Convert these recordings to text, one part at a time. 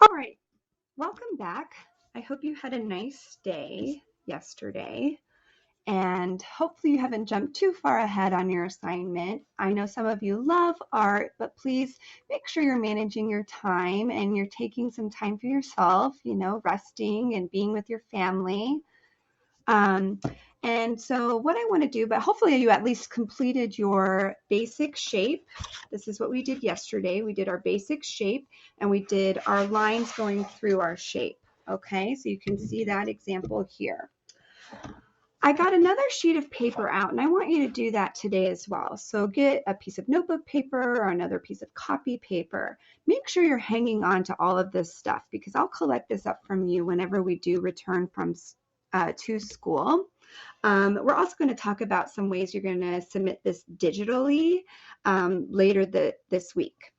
All right, welcome back. I hope you had a nice day yesterday, and hopefully you haven't jumped too far ahead on your assignment. I know some of you love art, but please make sure you're managing your time and you're taking some time for yourself, resting and being with your family. And so what I want to do, but hopefully you at least completed your basic shape. This is what we did yesterday. We did our basic shape and we did our lines going through our shape. Okay, so you can see that example here. I got another sheet of paper out and I want you to do that today as well. So get a piece of notebook paper or another piece of copy paper. Make sure you're hanging on to all of this stuff because I'll collect this up from you whenever we do return from to school. We're also going to talk about some ways you're going to submit this digitally later this week.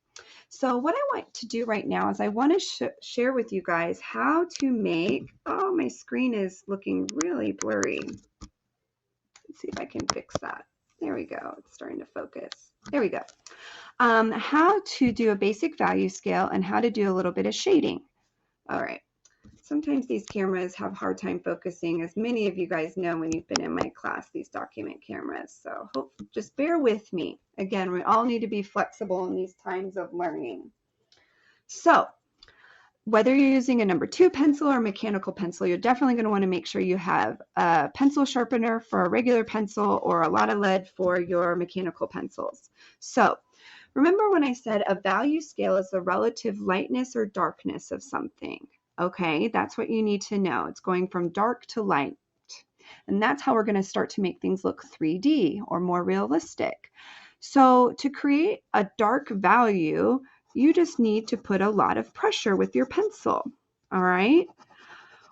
So what I want to do right now is I want to share with you guys how to make, oh, my screen is looking really blurry. Let's see if I can fix that. There we go. It's starting to focus. There we go. How to do a basic value scale and how to do a little bit of shading. All right. Sometimes these cameras have a hard time focusing, as many of you guys know when you've been in my class, these document cameras. So just bear with me. Again, we all need to be flexible in these times of learning. So whether you're using a number 2 pencil or a mechanical pencil, you're definitely going to want to make sure you have a pencil sharpener for a regular pencil or a lot of lead for your mechanical pencils. So remember when I said a value scale is the relative lightness or darkness of something. Okay, that's what you need to know. It's going from dark to light. And that's how we're going to start to make things look 3D or more realistic. So to create a dark value, you just need to put a lot of pressure with your pencil. All right.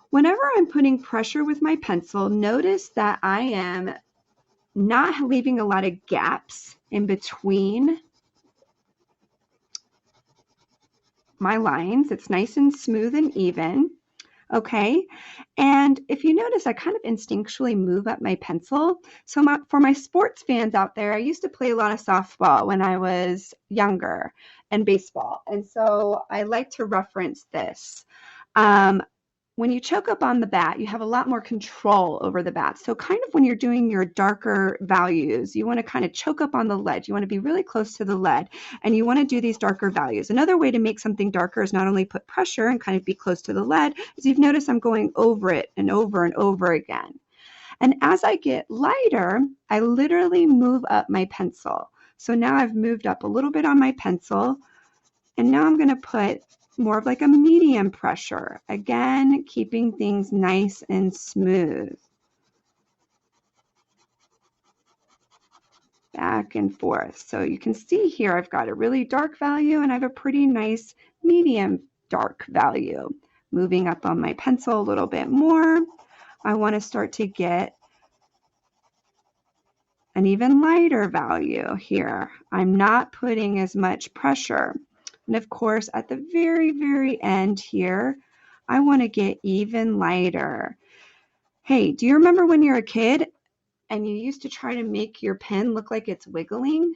Whenever I'm putting pressure with my pencil, notice that I am not leaving a lot of gaps in between my lines. It's nice and smooth and even. Okay, and if you notice, I kind of instinctually move up my pencil. So for my sports fans out there, I used to play a lot of softball when I was younger and baseball. And so I like to reference this. When you choke up on the bat, you have a lot more control over the bat. So kind of when you're doing your darker values, you want to kind of choke up on the lead. You want to be really close to the lead and you want to do these darker values. Another way to make something darker is not only put pressure and kind of be close to the lead, as you've noticed I'm going over it and over again. And as I get lighter, I literally move up my pencil. So now I've moved up a little bit on my pencil and now I'm going to put more of like a medium pressure. Again, keeping things nice and smooth. Back and forth. So you can see here I've got a really dark value and I have a pretty nice medium dark value. Moving up on my pencil a little bit more. I want to start to get an even lighter value here. I'm not putting as much pressure. And of course, at the very, very end here, I want to get even lighter. Hey, do you remember when you were a kid and you used to try to make your pen look like it's wiggling?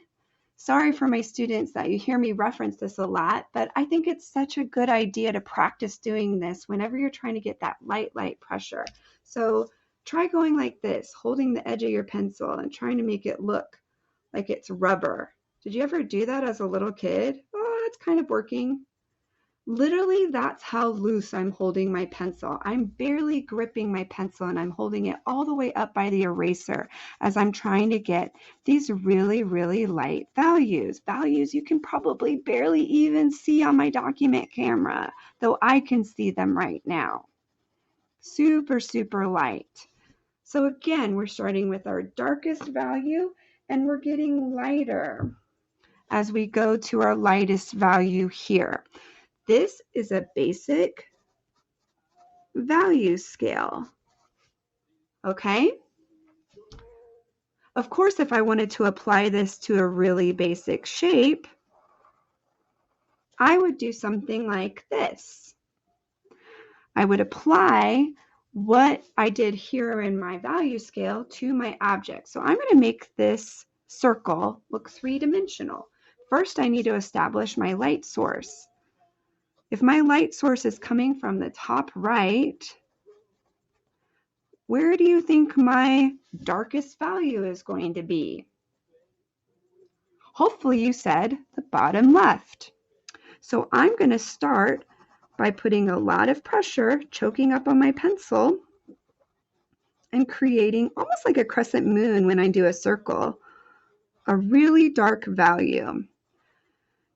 Sorry for my students that you hear me reference this a lot, but I think it's such a good idea to practice doing this whenever you're trying to get that light pressure. So try going like this, holding the edge of your pencil and trying to make it look like it's rubber. Did you ever do that as a little kid? Oh, it's kind of working. Literally, that's how loose I'm holding my pencil. I'm barely gripping my pencil and I'm holding it all the way up by the eraser as I'm trying to get these really, really light values. Values you can probably barely even see on my document camera, though I can see them right now. Super, super light. So again, we're starting with our darkest value and we're getting lighter as we go to our lightest value here. This is a basic value scale. Okay? Of course, if I wanted to apply this to a really basic shape, I would do something like this. I would apply what I did here in my value scale to my object. So I'm going to make this circle look three-dimensional. First, I need to establish my light source. If my light source is coming from the top right, where do you think my darkest value is going to be? Hopefully you said the bottom left. So I'm going to start by putting a lot of pressure, choking up on my pencil, and creating almost like a crescent moon when I do a circle, a really dark value.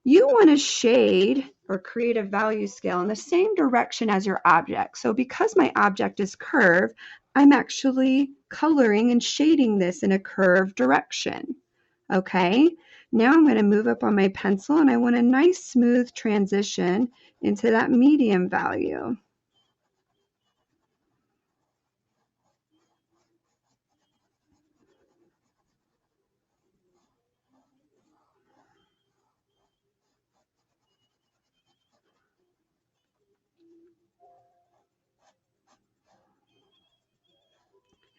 You want to shade or create a value scale in the same direction as your object. So because my object is curved, I'm actually coloring and shading this in a curved direction. Okay, now I'm going to move up on my pencil and I want a nice smooth transition into that medium value.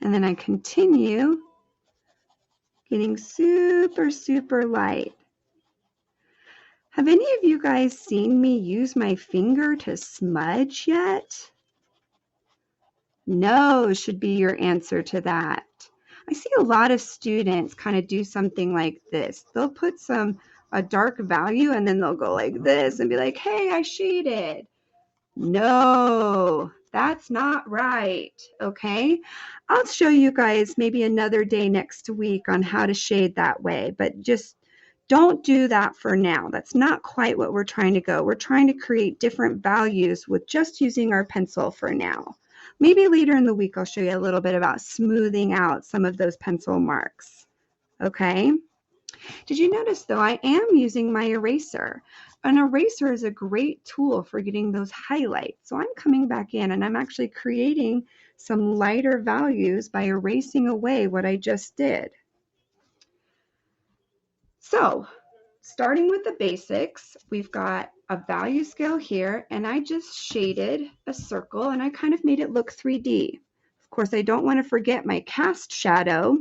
And then I continue getting super, super light. Have any of you guys seen me use my finger to smudge yet? No should be your answer to that. I see a lot of students kind of do something like this. They'll put a dark value and then they'll go like this and be like, hey, I shaded. No, that's not right. Okay. I'll show you guys maybe another day next week on how to shade that way, but just don't do that for now. That's not quite what we're trying to go. We're trying to create different values with just using our pencil for now. Maybe later in the week, I'll show you a little bit about smoothing out some of those pencil marks. Okay. Did you notice though, I am using my eraser. An eraser is a great tool for getting those highlights. So I'm coming back in and I'm actually creating some lighter values by erasing away what I just did. So starting with the basics, we've got a value scale here and I just shaded a circle and I kind of made it look 3D. Of course, I don't want to forget my cast shadow,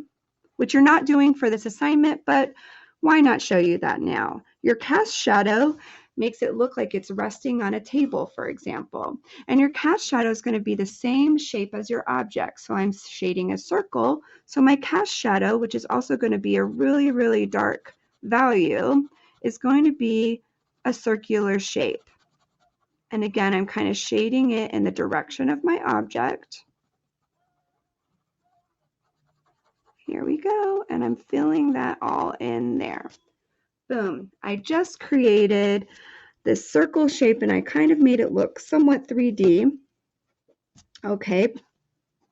which you're not doing for this assignment, but why not show you that now? Your cast shadow makes it look like it's resting on a table, for example. And your cast shadow is going to be the same shape as your object. So I'm shading a circle. So my cast shadow, which is also going to be a really, really dark value, is going to be a circular shape. And again, I'm kind of shading it in the direction of my object. Here we go. And I'm filling that all in there. Boom. I just created this circle shape and I kind of made it look somewhat 3D. Okay.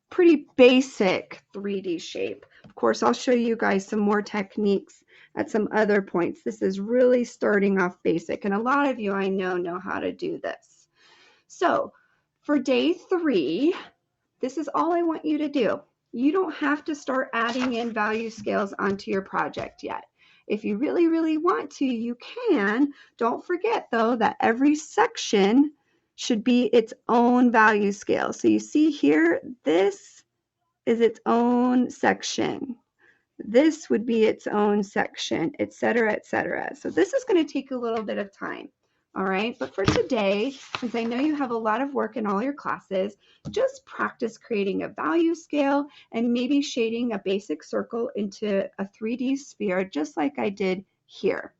Pretty basic 3D shape. Of course, I'll show you guys some more techniques at some other points. This is really starting off basic, and a lot of you I know how to do this. So for day 3, this is all I want you to do. You don't have to start adding in value scales onto your project yet. If you really, really want to, you can. Don't forget, though, that every section should be its own value scale. So you see here, this is its own section. This would be its own section, etc., etc. So this is going to take a little bit of time. All right, but for today, since I know you have a lot of work in all your classes, just practice creating a value scale and maybe shading a basic circle into a 3D sphere, just like I did here.